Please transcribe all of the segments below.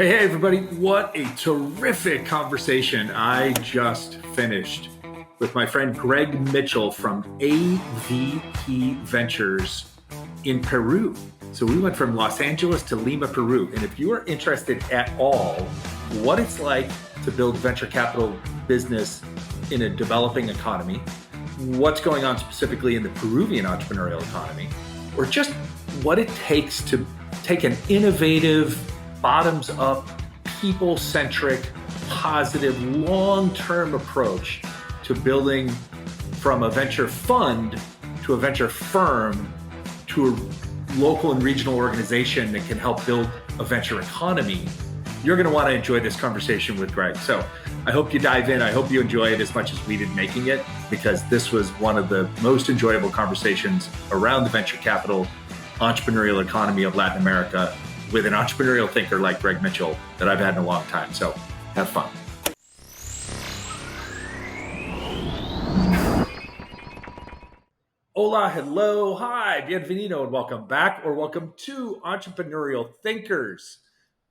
Hey, everybody. What a terrific conversation I just finished with my friend Greg Mitchell from AVP Ventures in Peru. So we went from Los Angeles to Lima, Peru. And if you are interested at all what it's like to build venture capital business in a developing economy, what's going on specifically in the Peruvian entrepreneurial economy, or just what it takes to take an innovative, bottoms-up, people-centric, positive, long-term approach to building from a venture fund to a venture firm to a local and regional organization that can help build a venture economy, you're going to want to enjoy this conversation with Greg. So I hope you dive in. I hope you enjoy it as much as we did making it, because this was one of the most enjoyable conversations around the venture capital entrepreneurial economy of Latin America with an entrepreneurial thinker like Greg Mitchell that I've had in a long time. So have fun. Hola, hello, hi, bienvenido, and welcome back, or welcome to Entrepreneurial Thinkers.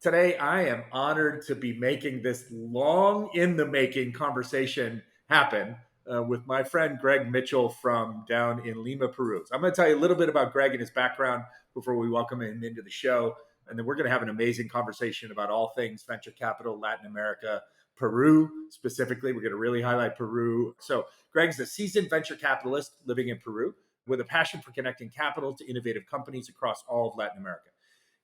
Today, I am honored to be making this long in the making conversation happen with my friend Greg Mitchell from down in Lima, Peru. So I'm going to tell you a little bit about Greg and his background before we welcome him into the show. And then we're going to have an amazing conversation about all things venture capital, Latin America, Peru specifically. We're going to really highlight Peru. So Greg's a seasoned venture capitalist living in Peru with a passion for connecting capital to innovative companies across all of Latin America.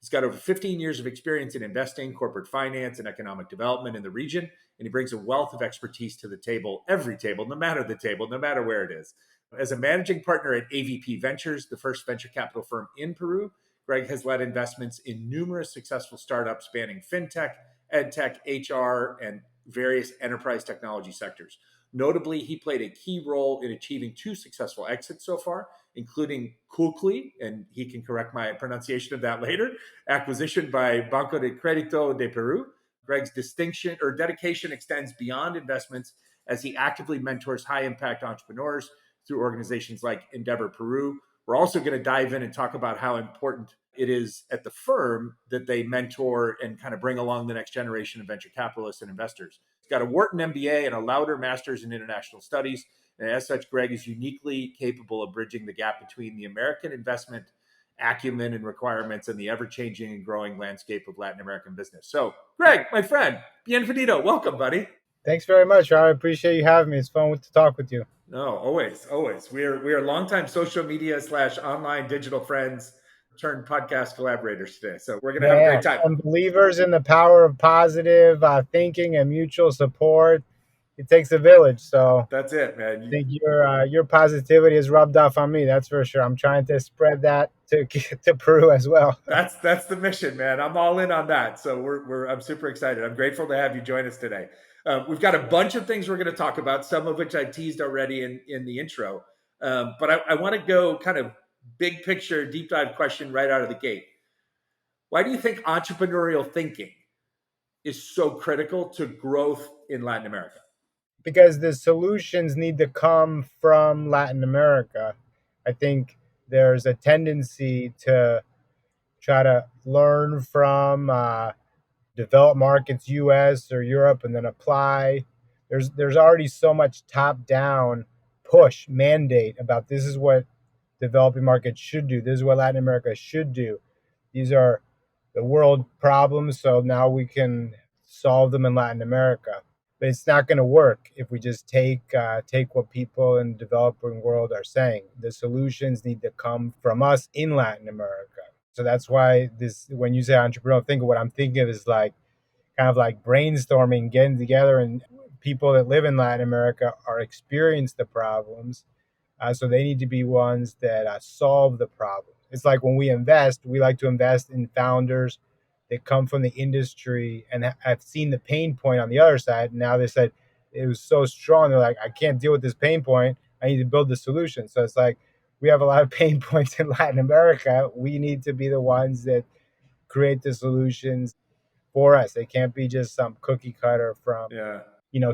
He's got over 15 years of experience in investing, corporate finance, and economic development in the region, and he brings a wealth of expertise to the table, every table, no matter where it is. As a managing partner at AVP Ventures, the first venture capital firm in Peru, Greg has led investments in numerous successful startups spanning fintech, edtech, HR, and various enterprise technology sectors. Notably, he played a key role in achieving 2 successful exits so far, including Kukli, and he can correct my pronunciation of that later, acquisition by Banco de Crédito de Peru. Greg's distinction or dedication extends beyond investments as he actively mentors high-impact entrepreneurs through organizations like Endeavor Peru. We're also going to dive in and talk about how important it is at the firm that they mentor and kind of bring along the next generation of venture capitalists and investors. He's got a Wharton MBA and a Lauder Master's in International Studies. And as such, Greg is uniquely capable of bridging the gap between the American investment acumen and requirements and the ever-changing and growing landscape of Latin American business. So, Greg, my friend, bienvenido. Welcome, buddy. Thanks very much, Rob. I appreciate you having me. It's fun to talk with you. No, always. We are longtime social media / online digital friends turned podcast collaborators today. So we're going to have a great time. And believers in the power of positive thinking and mutual support. It takes a village. So that's it, man. I think your positivity has rubbed off on me. That's for sure. I'm trying to spread that to Peru as well. That's the mission, man. I'm all in on that. So I'm super excited. I'm grateful to have you join us today. We've got a bunch of things we're going to talk about, some of which I teased already in the intro. But I want to go kind of big picture, deep dive question right out of the gate. Why do you think entrepreneurial thinking is so critical to growth in Latin America? Because the solutions need to come from Latin America. I think there's a tendency to try to learn from developed markets, US or Europe, and then apply. There's already so much top-down push mandate about this is what developing markets should do. This is what Latin America should do. These are the world problems, so now we can solve them in Latin America. But it's not going to work if we just take what people in the developing world are saying. The solutions need to come from us in Latin America. So that's why when you say entrepreneurial thinker, what I'm thinking of is kind of like brainstorming, getting together, and people that live in Latin America are experience the problems. So they need to be ones that solve the problem. It's like when we invest, we like to invest in founders that come from the industry and have seen the pain point on the other side. And now they said it was so strong. They're like, I can't deal with this pain point. I need to build the solution. So it's like we have a lot of pain points in Latin America. We need to be the ones that create the solutions for us. They can't be just some cookie cutter from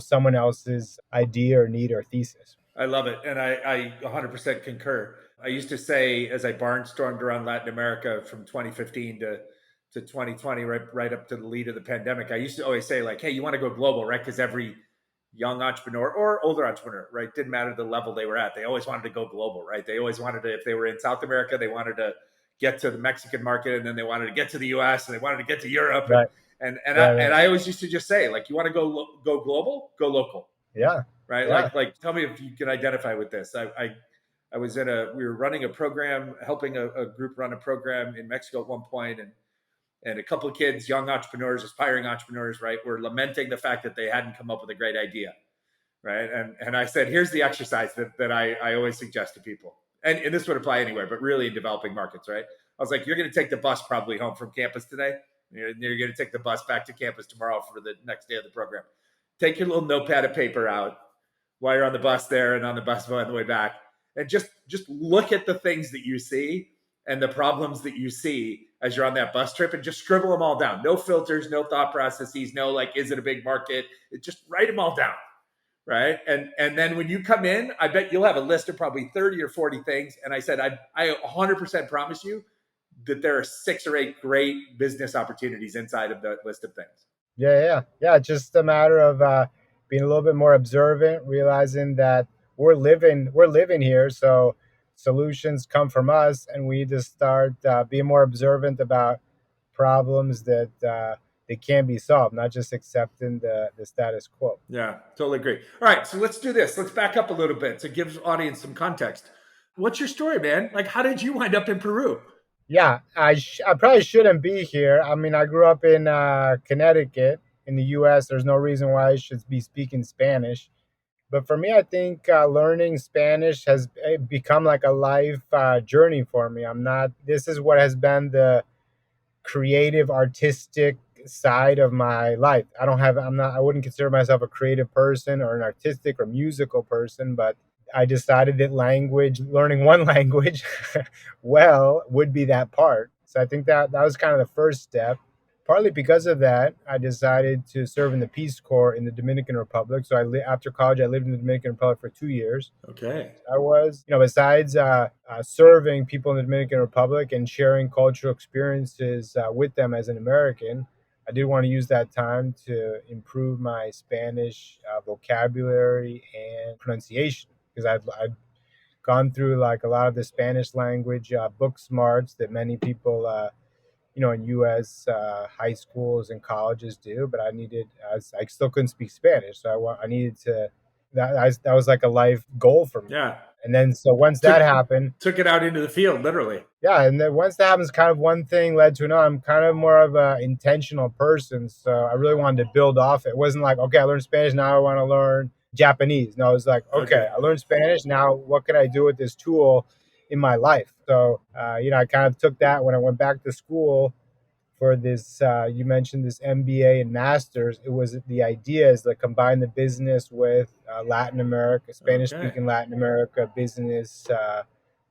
someone else's idea or need or thesis. I love it. And I 100% concur. I used to say, as I barnstormed around Latin America from 2015 to to 2020, right up to the lead of the pandemic, I used to always say like, hey, you want to go global, right? Because every young entrepreneur or older entrepreneur, right, didn't matter the level they were at, they always wanted to go global, right? They always wanted to, if they were in South America, they wanted to get to the Mexican market, and then they wanted to get to the US, and they wanted to get to Europe, Right. and I always used to just say like, you want to go global, go local, Yeah. right? Yeah. Like tell me if you can identify with this. I was we were running a program, helping a group run a program in Mexico at one point, and a couple of kids, young entrepreneurs, aspiring entrepreneurs, right, were lamenting the fact that they hadn't come up with a great idea, right? And I said, here's the exercise that I always suggest to people, and this would apply anywhere, but really in developing markets, right? I was like, you're going to take the bus probably home from campus today. You're going to take the bus back to campus tomorrow for the next day of the program. Take your little notepad of paper out while you're on the bus there and on the bus on the way back, and just look at the things that you see and the problems that you see as you're on that bus trip, and just scribble them all down. No filters, no thought processes, no like, is it a big market? Just write them all down, right? And then when you come in, I bet you'll have a list of probably 30 or 40 things. And I said, I 100% promise you that there are 6 or 8 great business opportunities inside of that list of things. Yeah. Just a matter of being a little bit more observant, realizing that we're living here, so solutions come from us, and we need to start being more observant about problems that they can be solved, not just accepting the status quo. Yeah, totally agree. All right, so let's do this. Let's back up a little bit to give the audience some context. What's your story, man? Like, how did you wind up in Peru? Yeah, I probably shouldn't be here. I mean, I grew up in Connecticut in the U.S. There's no reason why I should be speaking Spanish. But for me, I think learning Spanish has become like a life journey for me. This is what has been the creative, artistic side of my life. I wouldn't consider myself a creative person or an artistic or musical person, but I decided that learning one language well would be that part. So I think that was kind of the first step. Partly because of that, I decided to serve in the Peace Corps in the Dominican Republic. So after college, I lived in the Dominican Republic for 2 years. Okay. I was, besides serving people in the Dominican Republic and sharing cultural experiences with them as an American, I did want to use that time to improve my Spanish vocabulary and pronunciation, because I'd gone through like a lot of the Spanish language book smarts that many people, in U.S. High schools and colleges do, but I still couldn't speak Spanish, so I needed to. That was like a life goal for me. Yeah. And then so once Took that happened, took it out into the field, literally. yeah, and then once that happens, kind of one thing led to another. I'm kind of more of a intentional person, so I really wanted to build off. It wasn't like, okay, I learned Spanish, now I want to learn Japanese. No, it was like, okay, Okay. I learned Spanish, now what can I do with this tool in my life? So, I kind of took that when I went back to school for this. You mentioned this MBA and masters. It was the idea is to combine the business with Latin America, Spanish Okay. speaking Latin America business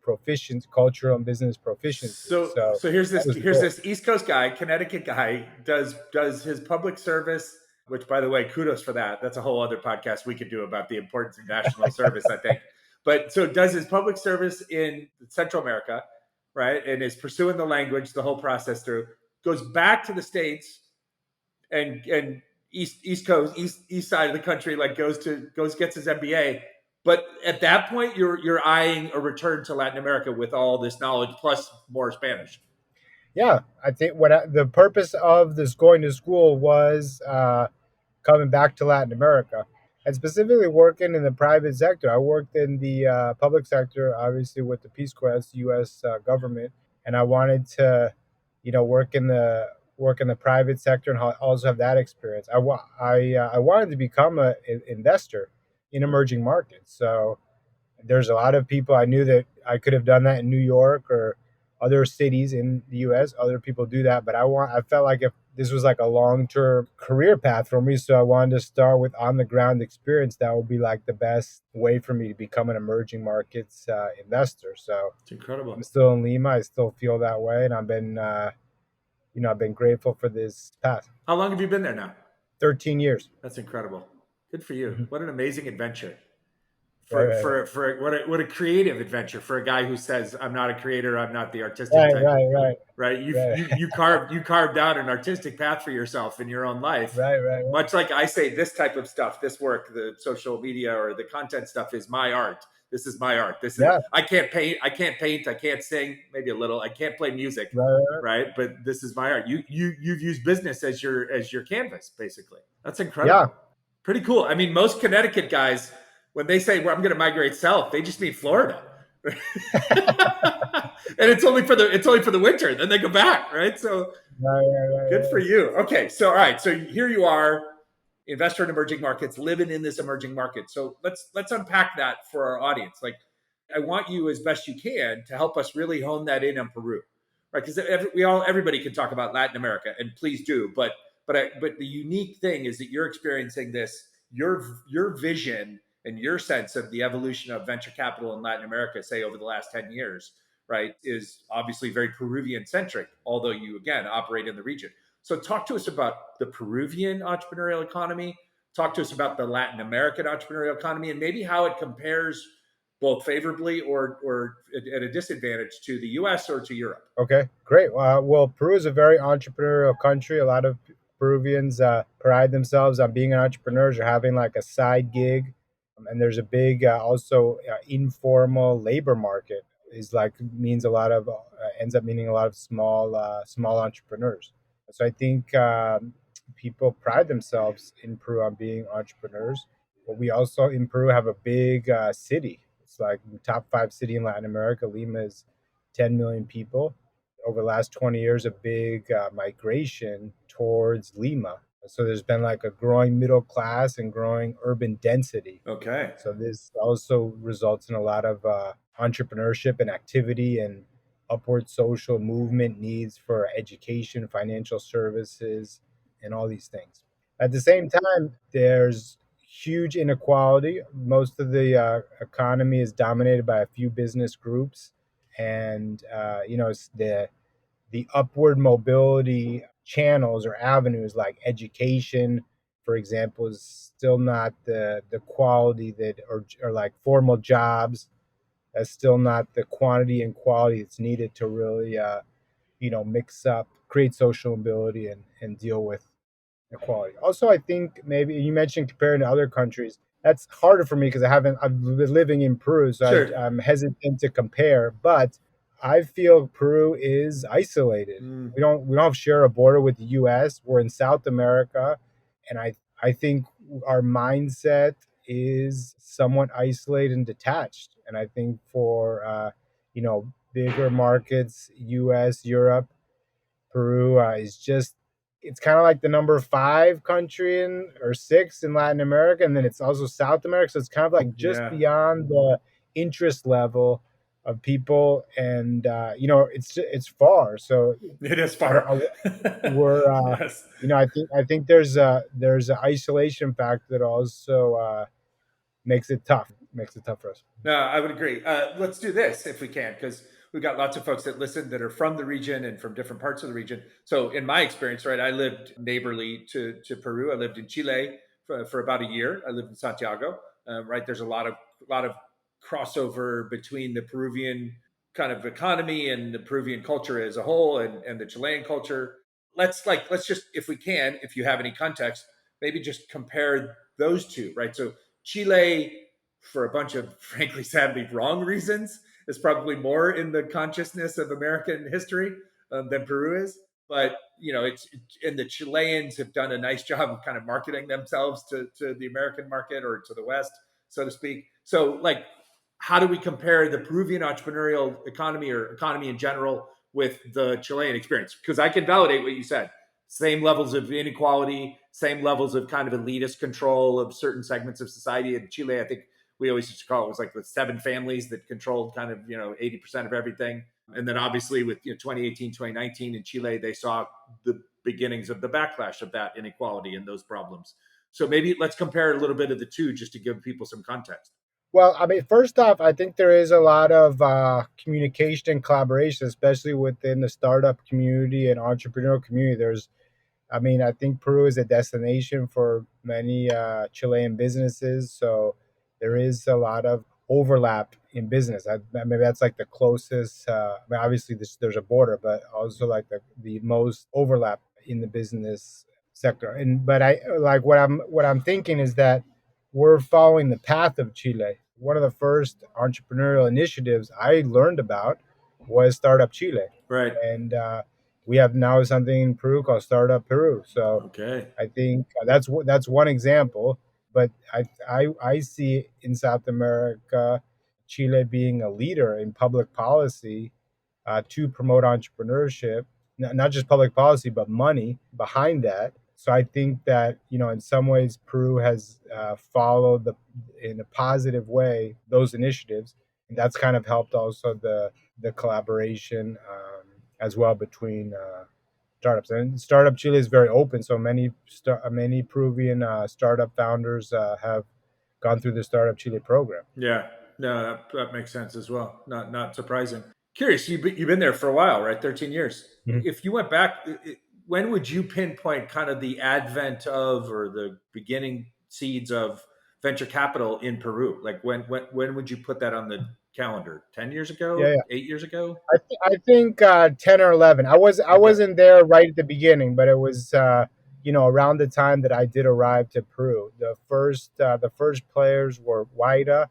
proficiency, cultural and business proficiency. So So that was the here's goal. this East Coast guy, Connecticut guy, does his public service, which by the way, kudos for that. That's a whole other podcast we could do about the importance of national service, I think. But so does his public service in Central America, right? And is pursuing the language, the whole process through, goes back to the States and East Coast, east side of the country, like gets his MBA. But at that point, you're eyeing a return to Latin America with all this knowledge plus more Spanish. Yeah, I think the purpose of this going to school was coming back to Latin America, and specifically working in the private sector. I worked in the public sector, obviously with the Peace Corps, that's the U.S. Government, and I wanted to, work in the private sector and also have that experience. I wanted to become an investor in emerging markets. So there's a lot of people I knew that I could have done that in New York or other cities in the US. Other people do that, but I felt like if this was like a long-term career path for me, so I wanted to start with on-the-ground experience. That would be like the best way for me to become an emerging markets investor. So It's incredible. I'm still in Lima. I still feel that way, and I've been grateful for this path. How long have you been there now? 13 years. That's incredible. Good for you. Mhm. What an amazing adventure. right, for right, right, what a creative adventure for a guy who says I'm not a creator, I'm not the artistic right, type, right, right, right? right, You carved out an artistic path for yourself in your own life. right, right, right. Much like I say, this type of stuff, this work, the social media or the content stuff is my art. This is my art. This is Yeah, I can't paint, I can't sing, maybe a little. I can't play music, right, right, right. right? But this is my art. You've used business as your canvas, basically. That's Yeah, incredible. Pretty cool. I mean, most Connecticut guys, when they say, well, I'm going to migrate south, they just mean Florida. And it's only for the winter. Then they go back, right? So right, right, good for right, you. Okay, so all right, so here you are, investor in emerging markets, living in this emerging market. So let's unpack that for our audience. Like, I want you as best you can to help us really hone that in on Peru, right? Because everybody can talk about Latin America, and please do, but the unique thing is that you're experiencing this, your vision and your sense of the evolution of venture capital in Latin America, say over the last 10 years, right, is obviously very Peruvian centric. Although you again operate in the region, so talk to us about the Peruvian entrepreneurial economy. Talk to us about the Latin American entrepreneurial economy, and maybe how it compares both favorably or at a disadvantage to the U.S. or to Europe. Okay, great. Well, Peru is a very entrepreneurial country. A lot of Peruvians pride themselves on being entrepreneurs or having like a side gig. And there's a big also informal labor market. Is like means a lot of ends up meaning a lot of small entrepreneurs. So I think people pride themselves in Peru on being entrepreneurs. But we also in Peru have a big city. It's like the top five city in Latin America. Lima is 10 million people. Over the last 20 years, a big migration towards Lima. So there's been like a growing middle class and growing urban density. Okay. So this also results in a lot of entrepreneurship and activity and upward social movement needs for education, financial services, and all these things. At the same time, there's huge inequality. Most of the economy is dominated by a few business groups, and it's the upward mobility channels or avenues like education, for example, is still not the quality that or like formal jobs. That's still not the quantity and quality that's needed to really mix up, create social mobility and deal with equality. Also, I think maybe you mentioned comparing to other countries. That's harder for me because I've been living in Peru, so Sure. I'm hesitant to compare. But I feel Peru is isolated. Mm, We don't share a border with the U.S. We're in South America, and I think our mindset is somewhat isolated and detached. And I think for bigger markets, U.S., Europe, Peru is just it's kind of like the number five country in or six in Latin America, and then it's also South America. So it's kind of like just yeah, beyond the interest level of people, and it's far. So it is I don't. far. We're Yes. I think there's an isolation factor that also makes it tough. Makes it tough for us. No, I would agree. Let's do this if we can, because we've got lots of folks that listen that are from the region and from different parts of the region. So, in my experience, right, I lived neighborly to Peru. I lived in Chile for about a year. I lived in Santiago. Right, there's a lot of crossover between the Peruvian kind of economy and the Peruvian culture as a whole, and the Chilean culture. Let's just, if we can, if you have any context, maybe just compare those two, right? So Chile, for a bunch of frankly sadly wrong reasons, is probably more in the consciousness of American history than Peru is. But it's and the Chileans have done a nice job of kind of marketing themselves to the American market or to the West, so to speak. So, like, how do we compare the Peruvian entrepreneurial economy or economy in general with the Chilean experience? Because I can validate what you said. Same levels of inequality, same levels of kind of elitist control of certain segments of society. In Chile, I think we always used to call it was like the seven families that controlled kind of 80% of everything. And then obviously with 2018, 2019 in Chile, they saw the beginnings of the backlash of that inequality and those problems. So maybe let's compare a little bit of the two just to give people some context. Well, I mean, first off, I think there is a lot of communication and collaboration, especially within the startup community and entrepreneurial community. I think Peru is a destination for many Chilean businesses. So there is a lot of overlap in business. Maybe that's like the closest. I mean, obviously, there's a border, but also like the most overlap in the business sector. And but I like what I'm thinking is that we're following the path of Chile. One of the first entrepreneurial initiatives I learned about was Startup Chile, Right. and we have now something in Peru called Startup Peru. So Okay. I think that's one example. But I see in South America, Chile being a leader in public policy to promote entrepreneurship, not just public policy, but money behind that. So I think that in some ways Peru has followed in a positive way those initiatives, and that's kind of helped also the collaboration as well between startups. And Startup Chile is very open, so many Peruvian startup founders have gone through the Startup Chile program. Yeah. No, that makes sense as well. Not surprising. Curious, you've been there for a while, right? 13 years. Mhm. If you went back, when would you pinpoint kind of the advent of or the beginning seeds of venture capital in Peru? Like when would you put that on the calendar? 10 years Yeah, ago? yeah. 8 years ago? I think 10 or 11. I Okay. wasn't there right at the beginning, but it was around the time that I did arrive to Peru. The first players were Waida,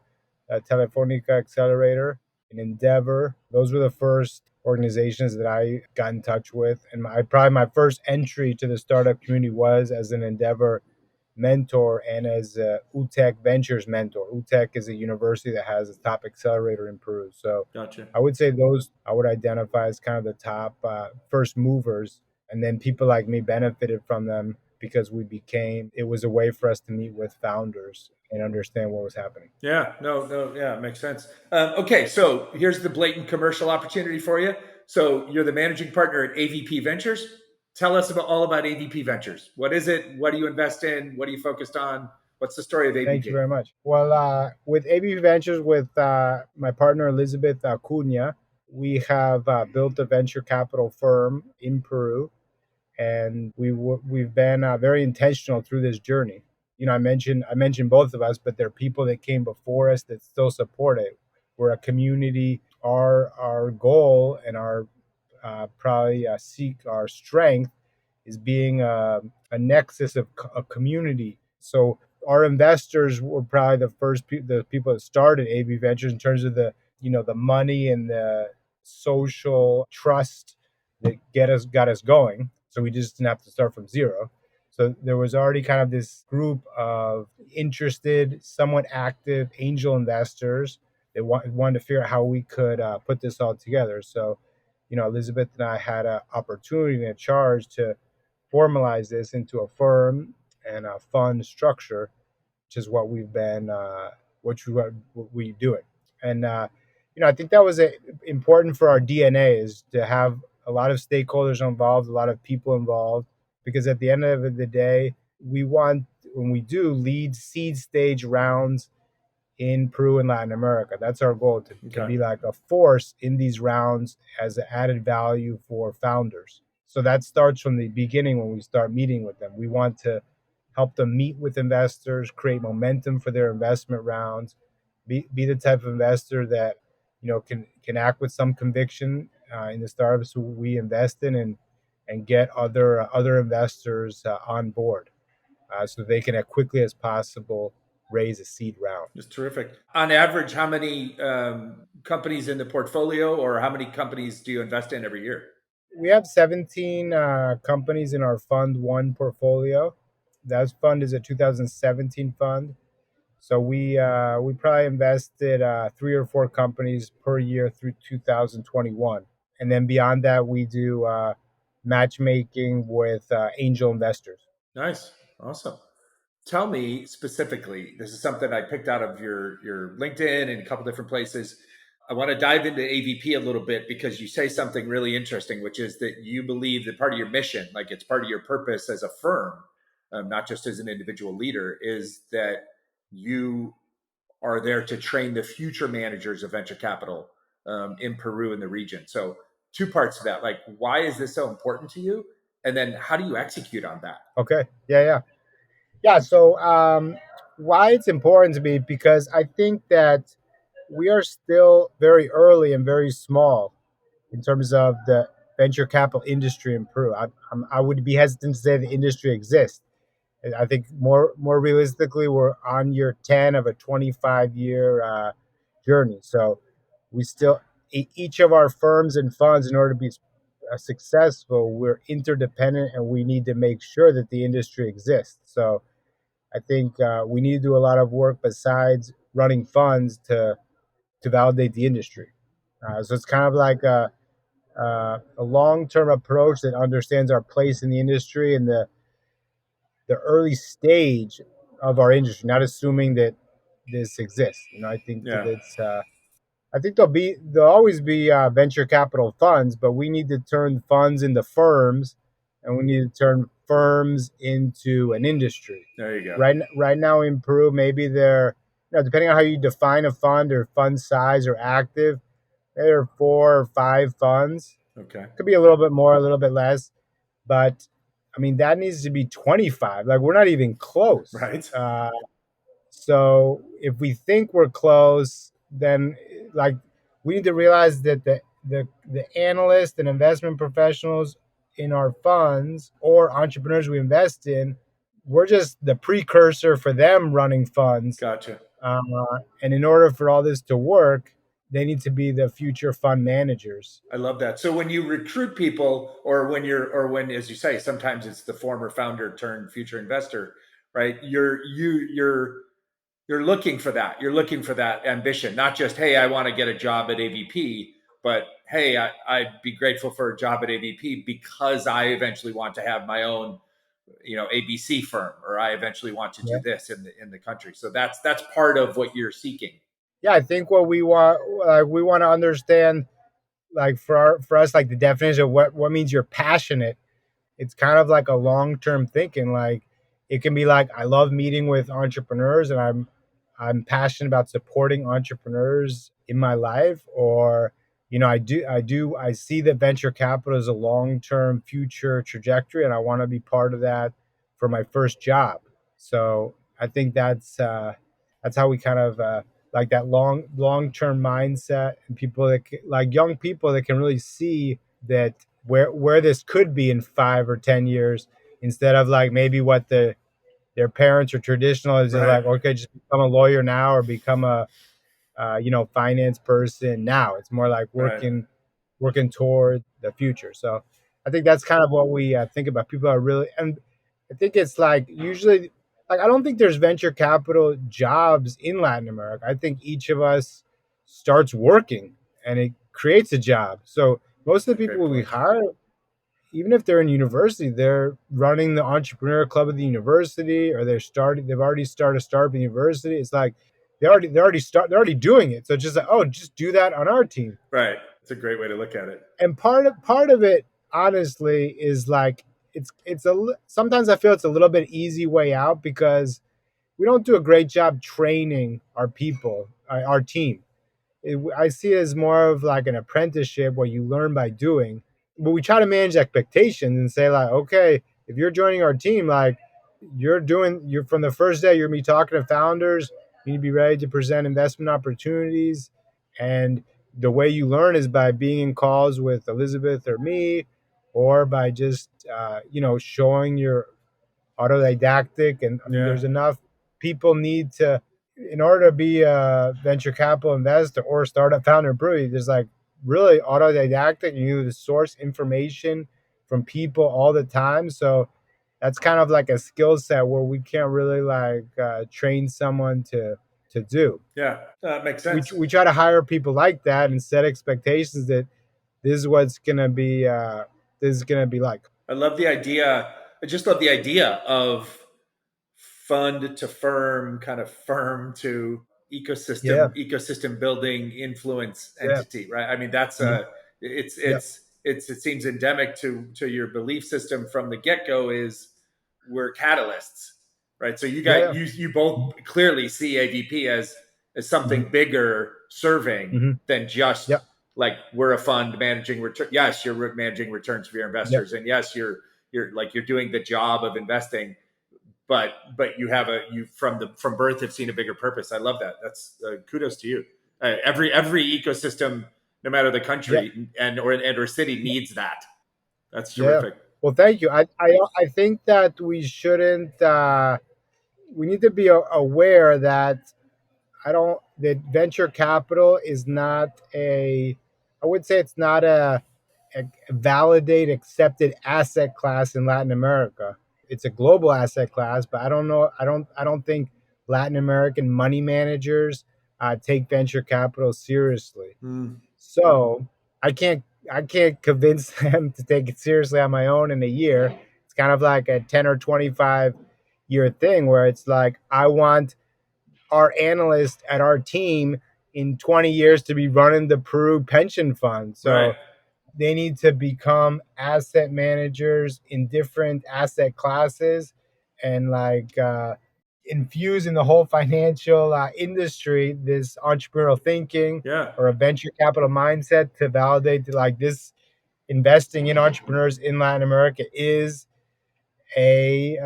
Telefonica Accelerator, and Endeavor. Those were the first organizations that I got in touch with, and probably my first entry to the startup community was as an Endeavor mentor and as a UTEC Ventures mentor. UTEC is a university that has a top accelerator in Peru. So Gotcha. I would say those I would identify as kind of the top first movers. And then people like me benefited from them because it was a way for us to meet with founders and understand what was happening. Yeah, no, yeah, it makes sense. Okay, so here's the blatant commercial opportunity for you. So you're the managing partner at AVP Ventures. Tell us all about AVP Ventures. What is it? What do you invest in? What are you focused on? What's the story of Thank you AVP? very much. Well, with ABP Ventures, with my partner Elizabeth Cunha, we have built a venture capital firm in Peru, and we've been very intentional through this journey. I mentioned both of us, but there are people that came before us that still support it. We're a community. Our goal and our probably seek our strength is being a nexus of a community. So our investors were probably the people that started AB Ventures in terms of the money and the social trust that got us going. So we just didn't have to start from zero. So there was already kind of this group of interested, somewhat active angel investors that wanted to figure out how we could put this all together. So, Elizabeth and I had an opportunity and a charge to formalize this into a firm and a fund structure, which is what we've been, what we doing. And I think that was important for our DNA is to have a lot of stakeholders involved, a lot of people involved, because at the end of the day, we want when we do lead seed stage rounds in Peru and Latin America. That's our goal to Okay. be like a force in these rounds as an added value for founders. So that starts from the beginning when we start meeting with them. We want to help them meet with investors, create momentum for their investment rounds, be the type of investor that can act with some conviction in the startups who we invest in and get other investors on board so they can as quickly as possible raise a seed round. It's terrific. On average, how many companies in the portfolio or how many companies do you invest in every year? We have 17 companies in our Fund One portfolio. That fund is a 2017 fund. So we probably invested 3 or 4 companies per year through 2021, and then beyond that we do matchmaking with angel investors. Nice. Awesome. Tell me specifically, this is something I picked out of your LinkedIn and a couple different places. I want to dive into AVP a little bit because you say something really interesting, which is that you believe that part of your mission, like it's part of your purpose as a firm, not just as an individual leader, is that you are there to train the future managers of venture capital in Peru and the region. So, two parts of that, like why is this so important to you, and then how do you execute on that? Okay, yeah. So why it's important to me, because I think that we are still very early and very small in terms of the venture capital industry in Peru. I would be hesitant to say the industry exists. I think more realistically, we're on year 10 of a 25-year journey. So we still, each of our firms and funds, in order to be successful, we're interdependent, and we need to make sure that the industry exists. So I think we need to do a lot of work besides running funds to validate the industry. So it's kind of like a long term approach that understands our place in the industry and the early stage of our industry, not assuming that this exists. I think that Yeah, it's I think there'll always be venture capital funds, but we need to turn funds into firms, and we need to turn firms into an industry. there you go. Right now in Peru, maybe they're, depending on how you define a fund or fund size or active, there are 4 or 5 funds. Okay, Could be a little bit more, a little bit less, but I mean that needs to be 25. Like we're not even close. right. So if we think we're close, then like we need to realize that the analysts and investment professionals in our funds or entrepreneurs we invest in, we're just the precursor for them running funds. Gotcha. Uh, and in order for all this to work, they need to be the future fund managers. I love that. So when you recruit people, or when, as you say, sometimes it's the former founder turned future investor, right? You're looking for that. You're looking for that ambition, not just, hey, I want to get a job at AVP, but hey, I'd be grateful for a job at AVP because I eventually want to have my own, ABC firm, or I eventually want to do Yeah. this in the country. So that's part of what you're seeking. Yeah, I think what we want to understand, like for us, like the definition of what means you're passionate. It's kind of like a long-term thinking. Like it can be like, I love meeting with entrepreneurs, and I'm passionate about supporting entrepreneurs in my life. Or I see that venture capital is a long-term future trajectory, and I want to be part of that for my first job. So I think that's how we kind of like that long-term mindset, and people like young people that can really see that where this could be in 5 or 10 years, instead of like maybe what their parents or traditional is just Right. like, okay, just become a lawyer now or become a finance person now. It's more like Right. working toward the future. So I think that's kind of what we think about. People are really, and I think it's like usually, like I don't think there's venture capital jobs in Latin America. I think each of us starts working, and it creates a job. So most of That's a the great people we point. hire, even if they're in university, they're running the entrepreneur club of the university, or they've already started a startup in university. It's like they're already doing it. So it's just like, oh, just do that on our team. Right. It's a great way to look at it. And part of it, honestly, is like sometimes I feel it's a little bit easy way out, because we don't do a great job training our people, our team. I see it as more of like an apprenticeship where you learn by doing. But we try to manage expectations and say like, okay, if you're joining our team, like you're from the first day, you're gonna be talking to founders. You need to be ready to present investment opportunities, and the way you learn is by being in calls with Elizabeth or me, or by just showing your autodidactic. And I mean, Yeah. there's enough people need to, in order to be a venture capital investor or startup founder in Peru, there's like really autodidactic. You need to source information from people all the time. So that's kind of like a skill set where we can't really like train someone to do. Yeah. Makes We, sense. we try to hire people like that and set expectations that this is what's gonna be. This is gonna be like. I love the idea. I just love the idea of fund to firm, kind of firm to Yeah. ecosystem building influence Yeah. entity, right? I mean, that's Mhm. a it's Yeah. it seems endemic to your belief system from the get go is we're catalysts, right? So you got Yeah. you both clearly see AVP as Hmm. something bigger serving Hmm. than just Yeah. like we're a fund managing return. Yes, you're managing returns for your Yeah. investors, and yes, you're doing the job of investing, but you from birth have seen a bigger purpose. I love that. That's kudos to you. Every ecosystem, no matter the Yeah, country and or city, needs that. That's yeah. terrific. Well, thank you. I think that we shouldn't. We need to be aware that I don't that venture capital is not a I would say it's not a validated accepted asset class in Latin America. It's a global asset class, but I don't think Latin American money managers take venture capital seriously. Mm, So I can't convince them to take it seriously on my own in a year. It's kind of like a 10 or 25-year thing where it's like I want our analyst at our team in 20 years to be running the Peru pension fund. right. So they need to become asset managers in different asset classes and infuse in the whole financial industry this entrepreneurial thinking Yeah. or a venture capital mindset to validate that this investing in entrepreneurs in Latin America is a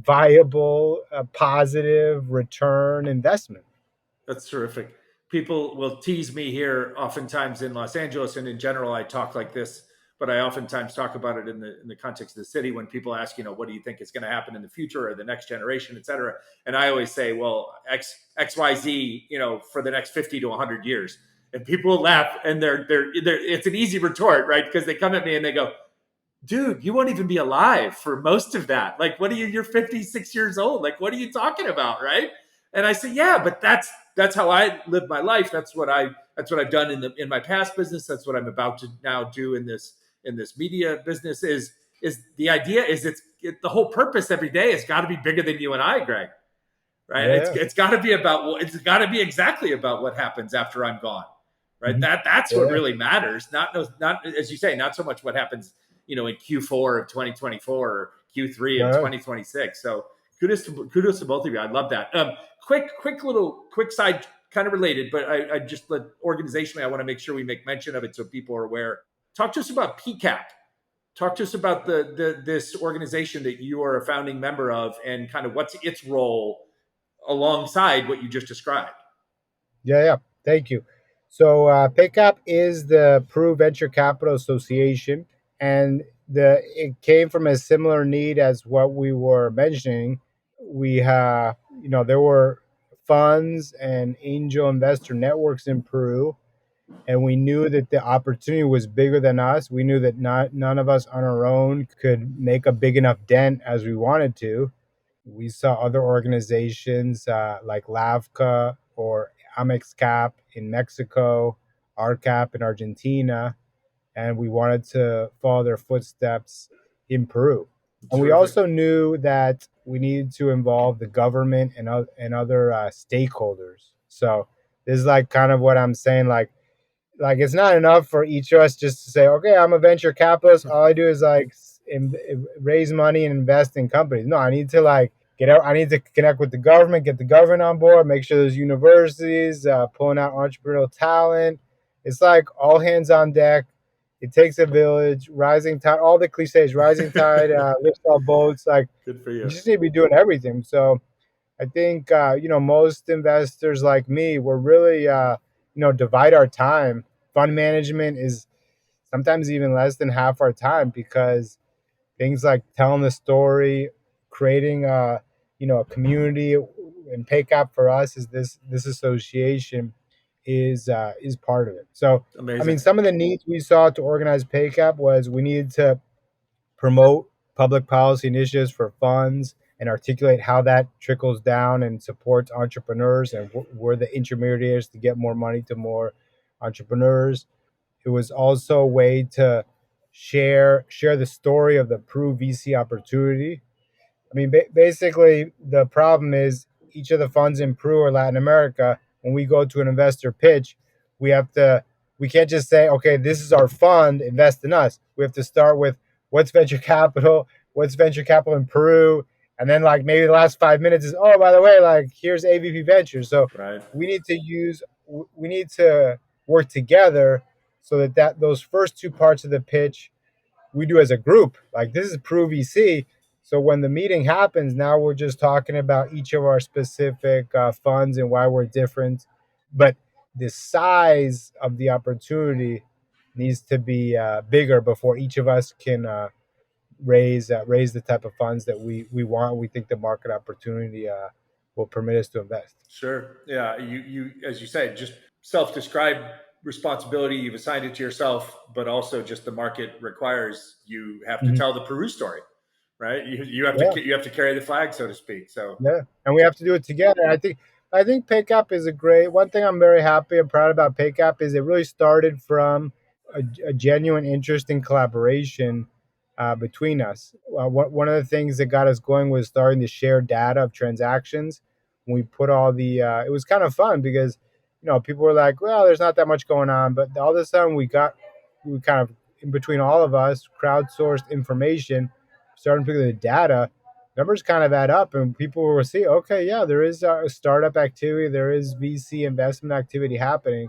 viable, positive return investment. That's terrific. People will tease me here oftentimes in Los Angeles, and in general, I talk like this, but I oftentimes talk about it in the context of the city when people ask, what do you think is going to happen in the future or the next generation, et cetera. And I always say, well, XYZ, for the next 50 to 100 years. And people will laugh, and it's an easy retort, right? Because they come at me and they go, dude, you won't even be alive for most of that. Like, what are you? You're 56 years old. Like, what are you talking about, right? And I say, yeah, but that's how I live my life. That's what I've done in my past business. That's what I'm about to now do in this media business. Is the idea is the whole purpose every day has got to be bigger than you and I, Greg. Right? It's Yeah, it's got to be it's got to be exactly about what happens after I'm gone. Right? mhm, That's what yeah, really matters. Not as you say, not so much what happens in Q4 of 2024 or Q3 of right. 2026. So kudos to both of you. I love that. Quick side, kind of related, but I just organizationally, I want to make sure we make mention of it so people are aware. Talk to us about PCAP. Talk to us about this organization that you are a founding member of, and kind of what's its role alongside what you just described. Yeah, yeah. Thank you. So, PICAP is the Peru Venture Capital Association, and it came from a similar need as what we were mentioning. There were funds and angel investor networks in Peru, and we knew that the opportunity was bigger than us. We knew that none of us on our own could make a big enough dent as we wanted to. We saw other organizations like LAVCA or AmexCap in Mexico, RCAP in Argentina, and we wanted to follow their footsteps in Peru. And we Terrific. also knew that we needed to involve the government and other stakeholders. So this is like kind of what I'm saying. It's not enough for each of us just to say, okay, I'm a venture capitalist. All I do is raise money and invest in companies. No, I need to get out. I need to connect with the government, get the government on board, make sure there's universities pulling out entrepreneurial talent. It's like all hands on deck. It takes a village. Rising tide, all the cliches. Rising tide lifts all boats. Good for We you. just need to be doing everything. So I think most investors like me, we're really divide our time. Fund management is sometimes even less than half our time because things like telling the story, creating a community, and PayCap for us is this association is part of it. So I mean, Amazing. some of the needs we saw to organize PayCap was we needed to promote public policy initiatives for funds and articulate how that trickles down and supports entrepreneurs and we're the intermediaries to get more money to more entrepreneurs. It was also a way to share the story of the Peru VC opportunity. I mean, basically, the problem is each of the funds in Peru or Latin America, when we go to an investor pitch, we have to, we can't just say, okay, this is our fund, invest in us. We have to start with what's venture capital in Peru, and then maybe the last 5 minutes is, oh, by the way, here's AVP Ventures. So Right. we need to work together so that those first two parts of the pitch we do as a group. Like this is Peru VC, So when the meeting happens, now we're just talking about each of our specific funds and why we're different. But the size of the opportunity needs to be bigger before each of us can raise the type of funds that we want. We think the market opportunity will permit us to invest. Sure. Yeah. You, as you say, just self-described responsibility. You've assigned it to yourself, but also just the market requires you have to Mhm. tell the Peru story, right? Yeah. You have to carry the flag, so to speak. So Yeah, and we have to do it together. I think PayCap is a great one thing. I'm very happy and proud about PayCap is it really started from a genuine interest in collaboration between us. One of the things that got us going was starting to share data of transactions. We put all the it was kind of fun because people were like, well, there's not that much going on, but all of a sudden we kind of in between all of us crowdsourced information, starting to pick the data numbers kind of add up and people will see, okay, yeah, there is a startup activity, there is VC investment activity happening.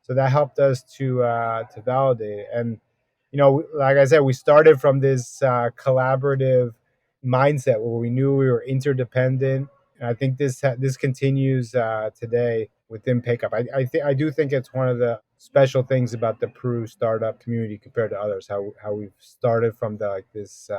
So that helped us to validate it. And like I said, we started from this collaborative mindset where we knew we were interdependent. And I think this continues today within Pickup. I do think it's one of the special things about the Peru startup community compared to others. How we've started from the like this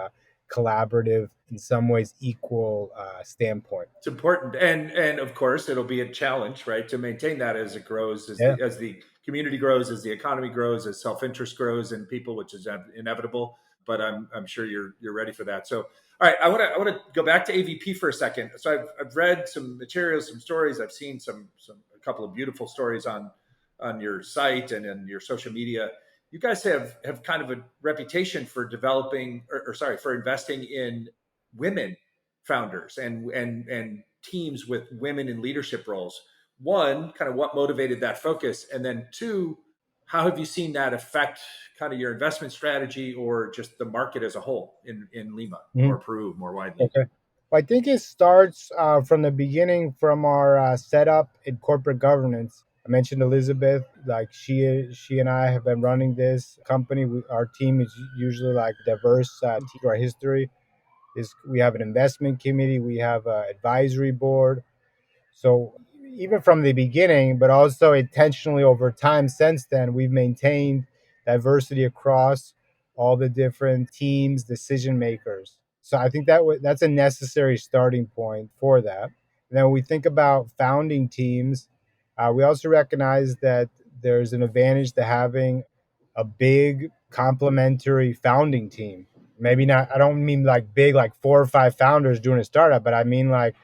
collaborative, in some ways equal standpoint. it's important, and of course, it'll be a challenge, right, to maintain that as it grows, Yeah. as the community grows, as the economy grows, as self interest grows in people, which is inevitable. But I'm sure you're ready for that. So, all right, I want to go back to AVP for a second. So I've read some materials, some stories. I've seen some a couple of beautiful stories on your site and in your social media. You guys have kind of a reputation for developing, or sorry, for investing in women founders and teams with women in leadership roles. One, kind of what motivated that focus, and then two, how have you seen that affect kind of your investment strategy or just the market as a whole in Lima or Mhm. Peru more widely? Okay. I think it starts from the beginning, from our setup in corporate governance. I mentioned Elizabeth, like she and I have been running this company. Our team is usually like diverse to our history. Is we have an investment committee, we have an advisory board. So even from the beginning, but also intentionally over time since then, we've maintained diversity across all the different teams, decision makers. So I think that's a necessary starting point for that. And then when we think about founding teams, we also recognize that there's an advantage to having a big complementary founding team. Maybe not, I don't mean like big, like 4 or 5 founders doing a startup, but I mean like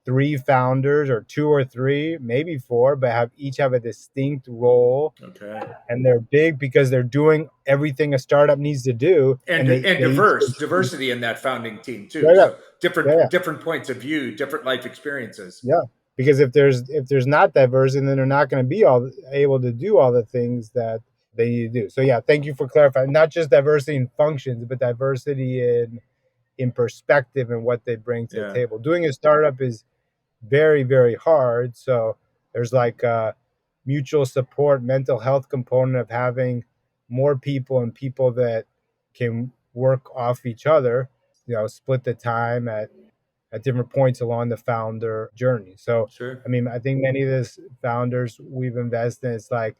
3 founders or 2 or 3, maybe 4, but have each have a distinct role, Okay. and they're big because they're doing everything a startup needs to do, and And they each contribute. diversity in that founding team Yeah, too. yeah, So yeah, yeah, different points of view, different life experiences. yeah. Because if there's not diversity, then they're not going to be all able to do all the things that they need to do. So yeah, thank you for clarifying. Not just diversity in functions, but diversity in perspective and what they bring to the Yeah, table. Doing a startup is very, very hard. So there's like a mutual support, mental health component of having more people and people that can work off each other, split the time at different points along the founder journey. So, sure. I mean, I think many of these founders we've invested in, it's like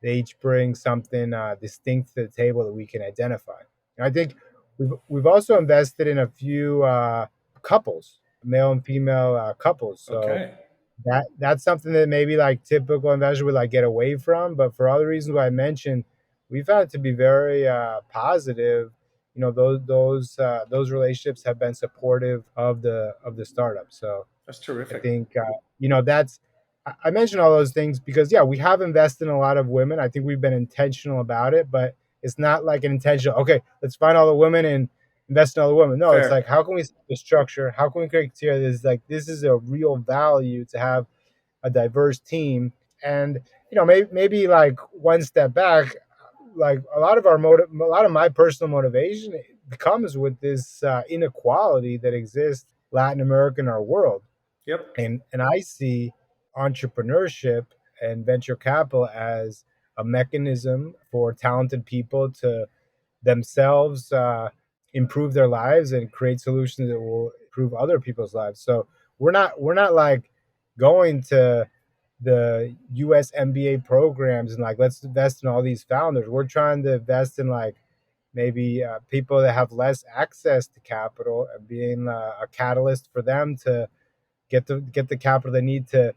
they each bring something distinct to the table that we can identify. And I think we've also invested in a few couples, male and female couples. So Okay. that's something that maybe like typical investors would like get away from, but for all the reasons why I mentioned, we found it to be very positive. Those relationships have been supportive of the startup. So That's I terrific. think that's I mentioned all those things because yeah, we have invested in a lot of women. I think we've been intentional about it, but it's not like an intentional. Okay, let's find all the women and invest in all the women. No, it's Fair. like how can we set the structure? How can we create criteria? This like this is a real value to have a diverse team, and maybe like one step back, like a lot of my personal motivation comes with this inequality that exists Latin America in our world, Yep. and I see entrepreneurship and venture capital as a mechanism for talented people to themselves improve their lives and create solutions that will improve other people's lives. So we're not like going to the US MBA programs and like let's invest in all these founders. We're trying to invest in like maybe people that have less access to capital and being a catalyst for them to get the capital they need to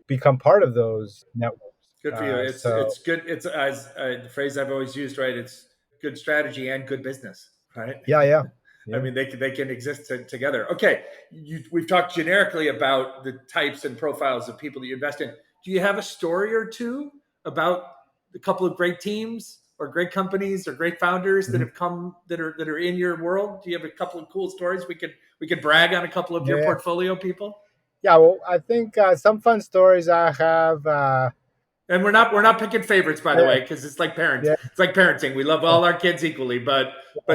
become part of those networks. Good for you. So It's good. It's as the phrase I've always used, right? It's good strategy and good business, right? yeah, yeah, I yeah. mean, they can exist together. Okay, we've talked generically about the types and profiles of people that you invest in. Do you have a story or two about a couple of great teams or great companies or great founders that Mhm. have come that are in your world? Do you have a couple of cool stories we could brag on a couple of your Yeah, portfolio people? yeah. Well, I think some fun stories I have. And we're not picking favorites, by the Yeah, way, because it's like parents. yeah, It's like parenting. We love all our kids equally, but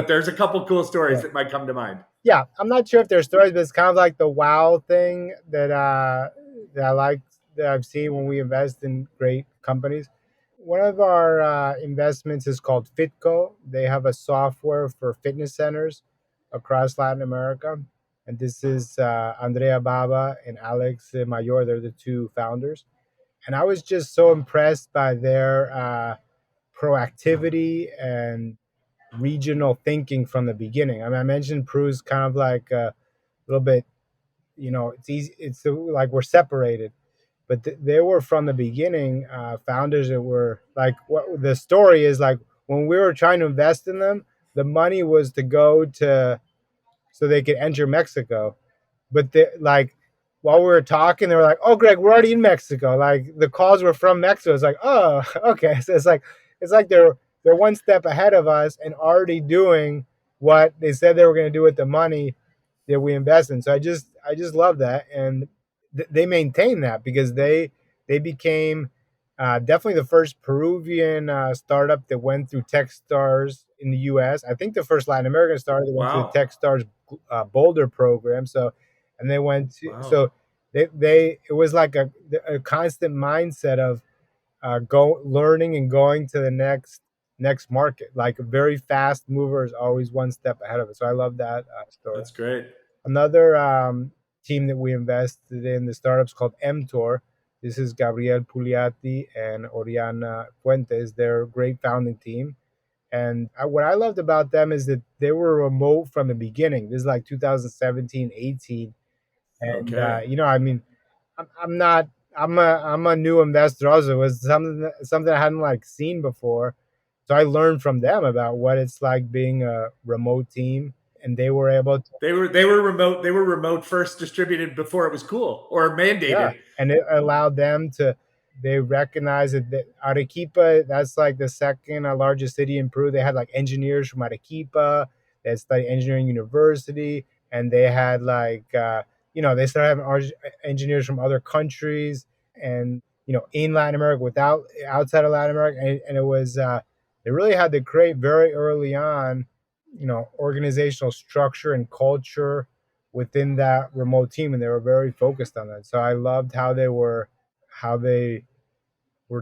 there's a couple cool stories yeah. that might come to mind. Yeah, I'm not sure if there's stories, but it's kind of like the wow thing that I like that I've seen when we invest in great companies. One of our investments is called Fitco. They have a software for fitness centers across Latin America, and this is Andrea Baba and Alex Mayor. They're the two founders, and I was just so impressed by their proactivity and regional thinking from the beginning. I mean, I mentioned Peru's kind of like a little bit, it's easy. It's like we're separated, but they were from the beginning founders that were like what the story is like when we were trying to invest in them. The money was to go to so they could enter Mexico, but like while we were talking, they were like, "Oh, Greg, we're already in Mexico." Like the calls were from Mexico. It's like, "Oh, okay." So it's like they're one step ahead of us and already doing what they said they were going to do with the money that we invest in. So I just love that, and they maintain that because they became definitely the first Peruvian startup that went through TechStars in the U.S. I think the first Latin American startup that went to the Wow. TechStars Boulder program. So, and they went to Wow. so they it was like a constant mindset of go learning and going to the next market. Like very fast movers, always one step ahead of it. So I love that story. That's great. Another team that we invested in the startups called mTOR. This is Gabriel Pugliatti and Oriana Fuentes. They're a great founding team. And what I loved about them is that they were remote from the beginning. This is like 2017, 18. And, Okay. I mean, I'm not, I'm a new investor also. It was something I hadn't like seen before. So I learned from them about what it's like being a remote team. And they were able to They were remote first distributed before it was cool or Yeah, mandated. and it allowed them to. They recognized that Arequipa, that's like the second largest city in Peru. They had like engineers from Arequipa. That's like engineering university, and they had like they started having engineers from other countries, and in Latin America, without outside of Latin America, and it was they really had to create very early on, organizational structure and culture within that remote team, and they were very focused on that. So I loved how they were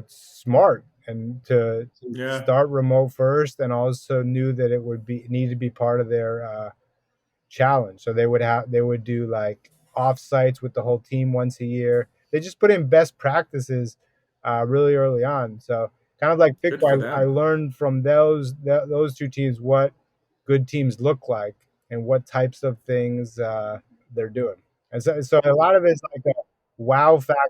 smart and to Yeah. start remote first, and also knew that it would be need to be part of their challenge. So they would do like offsites with the whole team once a year. They just put in best practices really early on. So kind of like Good for Bitcoin, I them. learned from those two teams what good teams look like and what types of things they're doing. And so a lot of it's like a wow factor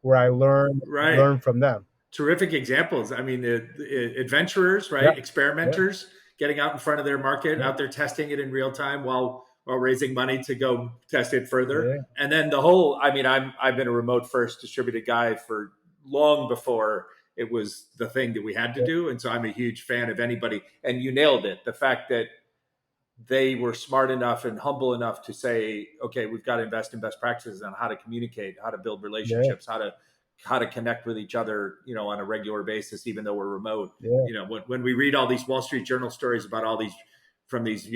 where I Right. learn from them. Terrific examples. I mean, the adventurers, Yeah, right? yeah, Experimenters getting out in front of their market, yeah, out there testing it in real time while raising money to go test it further. yeah, And then the whole, I mean, I've been a remote first distributed guy for long before it was the thing that we had to yeah, do. And so I'm a huge fan of anybody. And you nailed it. The fact that they were smart enough and humble enough to say, okay, we've got to invest in best practices on how to communicate, how to build yeah, relationships, how to connect with each other, on a regular basis, even though we're remote. yeah, When we read all these Wall Street Journal stories about all these from these,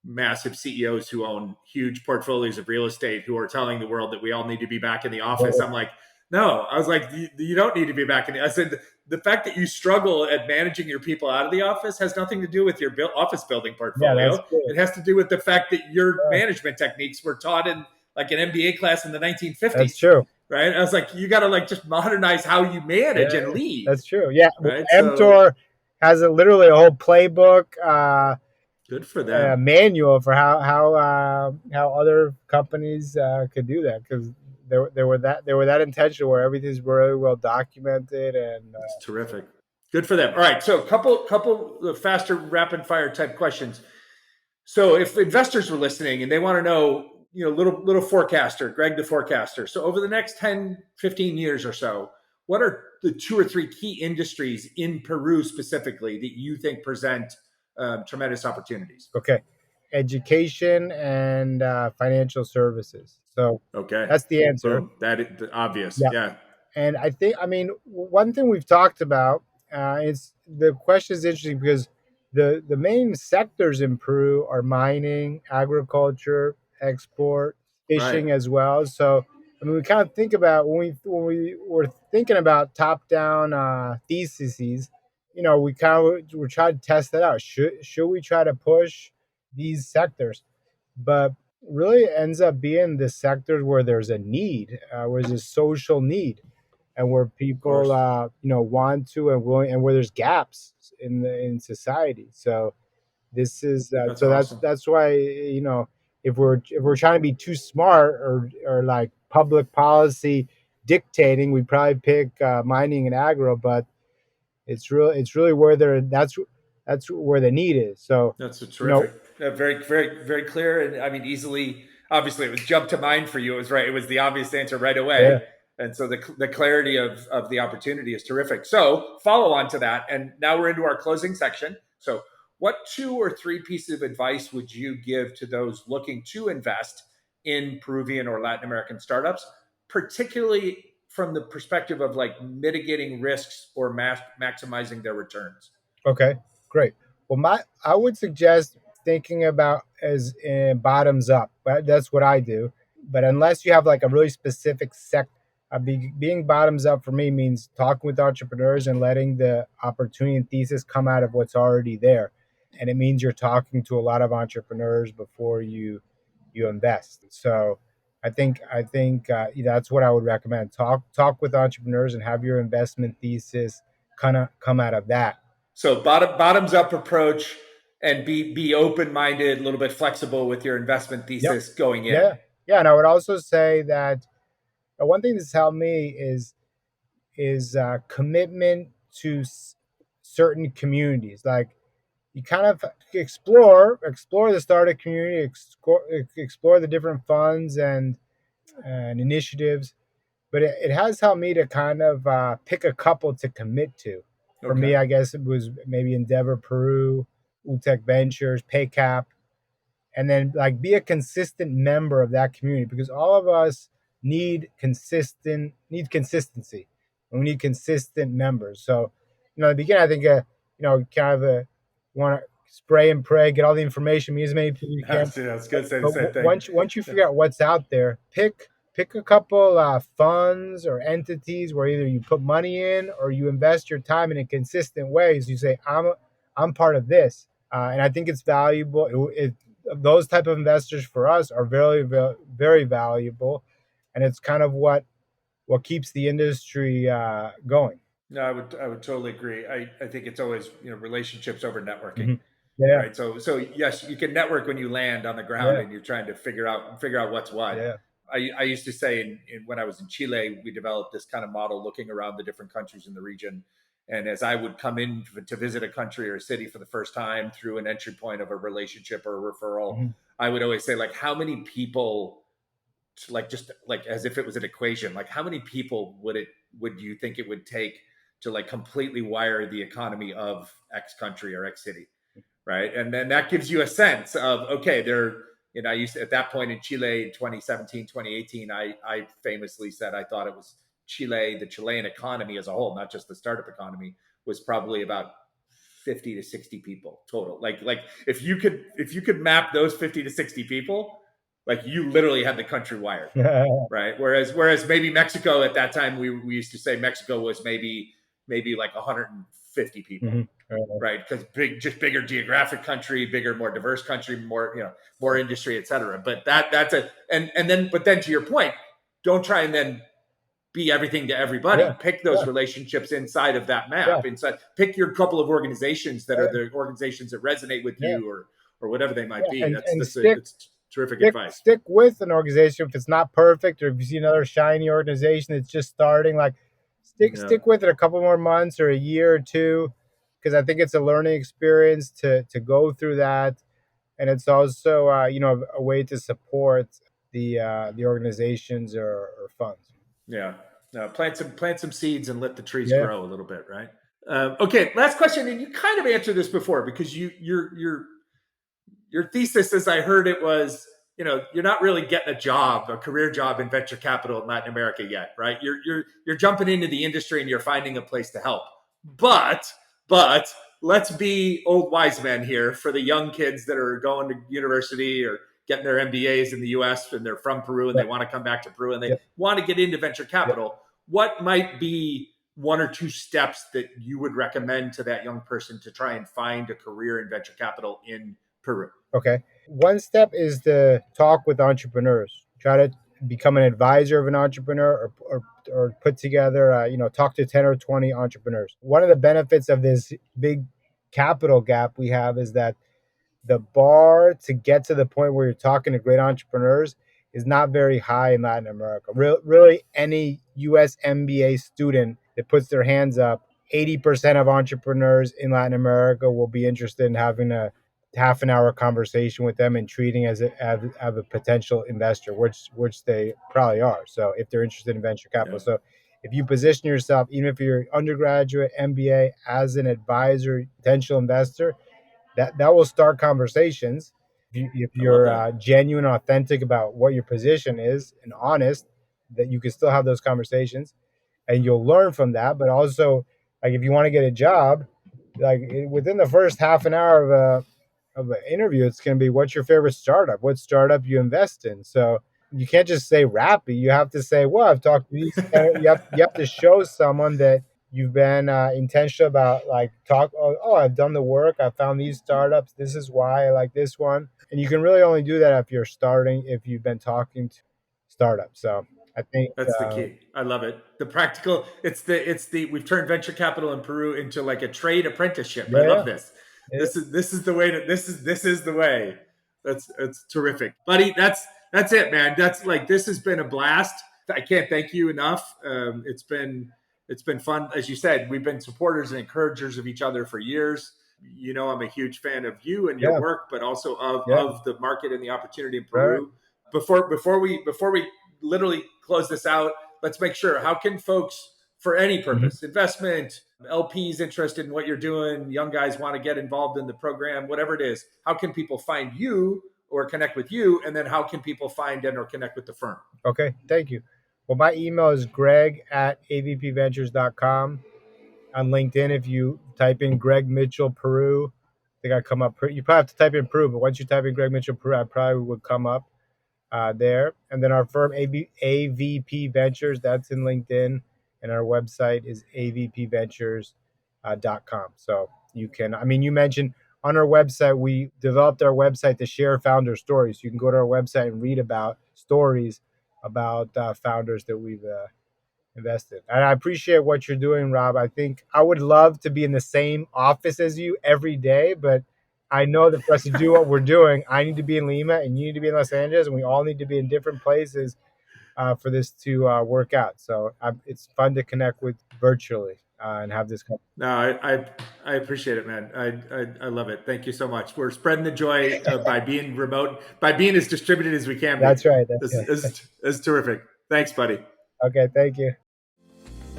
massive CEOs who own huge portfolios of real estate who are telling the world that we all need to be back in the office. yeah, I'm like, no, I was like, you don't need to be back in the. I said the fact that you struggle at managing your people out of the office has nothing to do with your office building Yeah, that's portfolio. good. It has to do with the fact that your Yeah, management techniques were taught in like an MBA class in the that's 1950s, true. right? I was like, you got to like just modernize how you Yeah, manage and lead, that's true. Yeah, well, right? So mTOR has literally a whole playbook, good for them. manual for how other companies could do that, because they were that intentional where everything's really well documented and It's terrific. Good for them. All right, so couple faster rapid fire type questions. So if investors were listening and they want to know, little forecaster, Greg the forecaster. So over the next 10, 15 years or so, what are the two or three key industries in Peru specifically that you think present tremendous opportunities? okay, education and financial services. So Okay. that's the answer. Boom. That is obvious. Yeah. Yeah. And I mean, one thing we've talked about is the question is interesting because the main sectors in Peru are mining, agriculture, export, Right. fishing as well. So I mean, we kind of think about when we were thinking about top down theses. We we try to test that out. Should we try to push these sectors? But really, it ends up being the sectors where there's a need, where there's a social need, and where Of people course. want to and willing, and where there's gaps in society. So this is That's so that's awesome. that's why if we're trying to be too smart, or like public policy dictating, we probably pick mining and agro. But it's really where that's where the need is. So That's a you know terrific. Very, very, very clear. And I mean, easily, obviously, it was jump to mind for you. It was right. It was the obvious answer right away. yeah. And so the clarity of the opportunity is terrific. So follow on to that. And now we're into our closing section. So what two or three pieces of advice would you give to those looking to invest in Peruvian or Latin American startups, particularly from the perspective of like mitigating risks or maximizing their returns? Okay, great. Well, I would suggest thinking about as bottoms up. That's what I do. But unless you have like a really specific being bottoms up for me means talking with entrepreneurs and letting the opportunity and thesis come out of what's already there. And it means you're talking to a lot of entrepreneurs before you invest. So I think that's what I would recommend. Talk with entrepreneurs and have your investment thesis kind of come out of that. So bottoms up approach and be open minded, a little bit flexible with your investment Yep. thesis going in. Yeah. Yeah. And I would also say that one thing that's helped me is commitment to certain communities. Like you kind of explore the startup community, explore the different funds and initiatives. But it has helped me to kind of pick a couple to commit to. For me, Okay. I guess it was maybe Endeavor Peru, UTEC Ventures, PayCap, and then like be a consistent member of that community, because all of us need consistency, and we need consistent members. So at the beginning, I think kind of want to spray and pray, get all the information, meet as many people you can. I was going to say the But same thing. once you figure out what's out there, pick a couple funds or entities where either you put money in or you invest your time in a consistent way. So you say, I'm part of this, and I think it's valuable. Those type of investors for us are very, very, very valuable, and it's kind of what keeps the industry going. No, I would totally agree. I think it's always relationships over networking, Hmm. Yeah, right? So yes, you can network when you land on the ground yeah, and you're trying to figure out what's what. yeah. I used to say when I was in Chile, we developed this kind of model looking around the different countries in the region. And as I would come in to visit a country or a city for the first time through an entry point of a relationship or a referral, Hmm. I would always say, like, how many people, like just like as if it was an equation, like how many people would you think it would take to like completely wire the economy of X country or X city, right? And then that gives you a sense of, okay, I used to, at that point in Chile in 2017, 2018, I famously said I thought it was Chile, the Chilean economy as a whole, not just the startup economy, was probably about 50 to 60 people total. Like if you could map those 50 to 60 people, like you literally had the country wired, right? Whereas maybe Mexico at that time, we used to say Mexico was maybe maybe like 150 people. Mm-hmm. Right, because just bigger geographic country, bigger, more diverse country, more more industry, et cetera. But that's but then to your point, don't try and then be everything to everybody. Yeah, Pick those yeah, relationships inside of that yeah, map. Inside, pick your couple of organizations that are yeah, the organizations that resonate with yeah, you, or whatever they yeah. might be. And That's terrific advice. stick with an organization if it's not perfect, or if you see another shiny organization that's just starting. Like Yeah, stick with it a couple more months or a year or two, because I think it's a learning experience to go through that, and it's also a way to support the organizations or funds. yeah. Plant some seeds and let the trees Yeah. grow a little bit, right? Okay, last question, and you kind of answered this before because your thesis, as I heard it, was you're not really getting a career job in venture capital in Latin America yet, right? You're jumping into the industry and you're finding a place to help. But let's be old wise men here for the young kids that are going to university or getting their MBAs in the US and they're from Peru and they Yep. want to come back to Peru and they Yep. want to get into venture Yep. capital. What might be one or two steps that you would recommend to that young person to try and find a career in venture capital in Peru? Okay. One step is to talk with entrepreneurs. Try to become an advisor of an entrepreneur, or put together, talk to 10 or 20 entrepreneurs. One of the benefits of this big capital gap we have is that the bar to get to the point where you're talking to great entrepreneurs is not very high in Latin America. Really, any US MBA student that puts their hands up, 80% of entrepreneurs in Latin America will be interested in having a half an hour conversation with them and treating as a potential investor, which they probably are. So if they're interested in venture capital. Yeah. So if you position yourself, even if you're undergraduate, MBA, as an advisor, potential investor, that will start conversations. If I love you're that. genuine, authentic about what your position is, and honest, that you can still have those conversations, and you'll learn from that. But also, like if you want to get a job, like within the first half an hour of an interview, it's going to be, what's your favorite startup? What startup you invest in? So you can't just say Rappi. You have to say, well, I've talked to these. You have to show someone that you've been intentional about, like, I've done the work. I found these startups. This is why I like this one. And you can really only do that if you've been talking to startups. So I think, That's the key. I love it. The practical. It's the we've turned venture capital in Peru into like a trade apprenticeship. I yeah, love this. yeah, This is the way to this is the way. That's terrific, buddy. That's it, man. That's like this has been a blast. I can't thank you enough. It's been fun. As you said, we've been supporters and encouragers of each other for years. I'm a huge fan of you and your yeah, work, but also of yeah. the market and the opportunity in Right. Peru. Before we literally close this out, let's make sure, how can folks, for any Mhm. purpose, investment, LPs interested in what you're doing, young guys want to get involved in the program, whatever it is, how can people find you or connect with you? And then how can people find and or connect with the firm? Okay, thank you. Well, my email is greg@avpventures.com. On LinkedIn, if you type in Greg Mitchell Peru, I think I come up. You probably have to type in Peru, but once you type in Greg Mitchell Peru, I probably would come up there. And then our firm, AVP Ventures, that's in LinkedIn. And our website is avpventures.com. So you can, you mentioned on our website, we developed our website to share founder stories. You can go to our website and read about stories about founders that we've invested. And I appreciate what you're doing, Rob. I think I would love to be in the same office as you every day, but I know that for us to do what we're doing, I need to be in Lima and you need to be in Los Angeles, and we all need to be in different places for this to work out. So it's fun to connect with virtually and have this conversation. No, I appreciate it, man. I love it. Thank you so much. We're spreading the joy by being remote, by being as distributed as we can be. That's right. This is terrific. Thanks, buddy. Okay, thank you.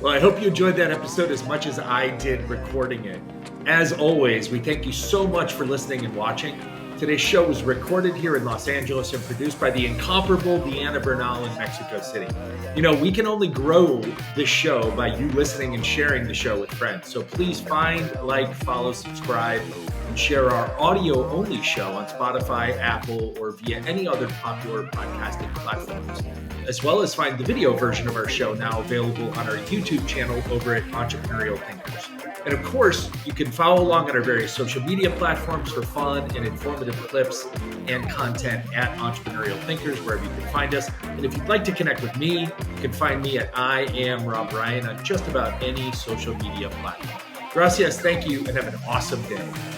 Well, I hope you enjoyed that episode as much as I did recording it. As always, we thank you so much for listening and watching. Today's show was recorded here in Los Angeles and produced by the incomparable Deanna Bernal in Mexico City. You know, we can only grow this show by you listening and sharing the show with friends. So please find, like, follow, subscribe, and share our audio-only show on Spotify, Apple, or via any other popular podcasting platforms, as well as find the video version of our show now available on our YouTube channel over at Entrepreneurial Thinkers. And of course, you can follow along on our various social media platforms for fun and informative clips and content at Entrepreneurial Thinkers, wherever you can find us. And if you'd like to connect with me, you can find me at I Am Rob Ryan on just about any social media platform. Gracias, thank you, and have an awesome day.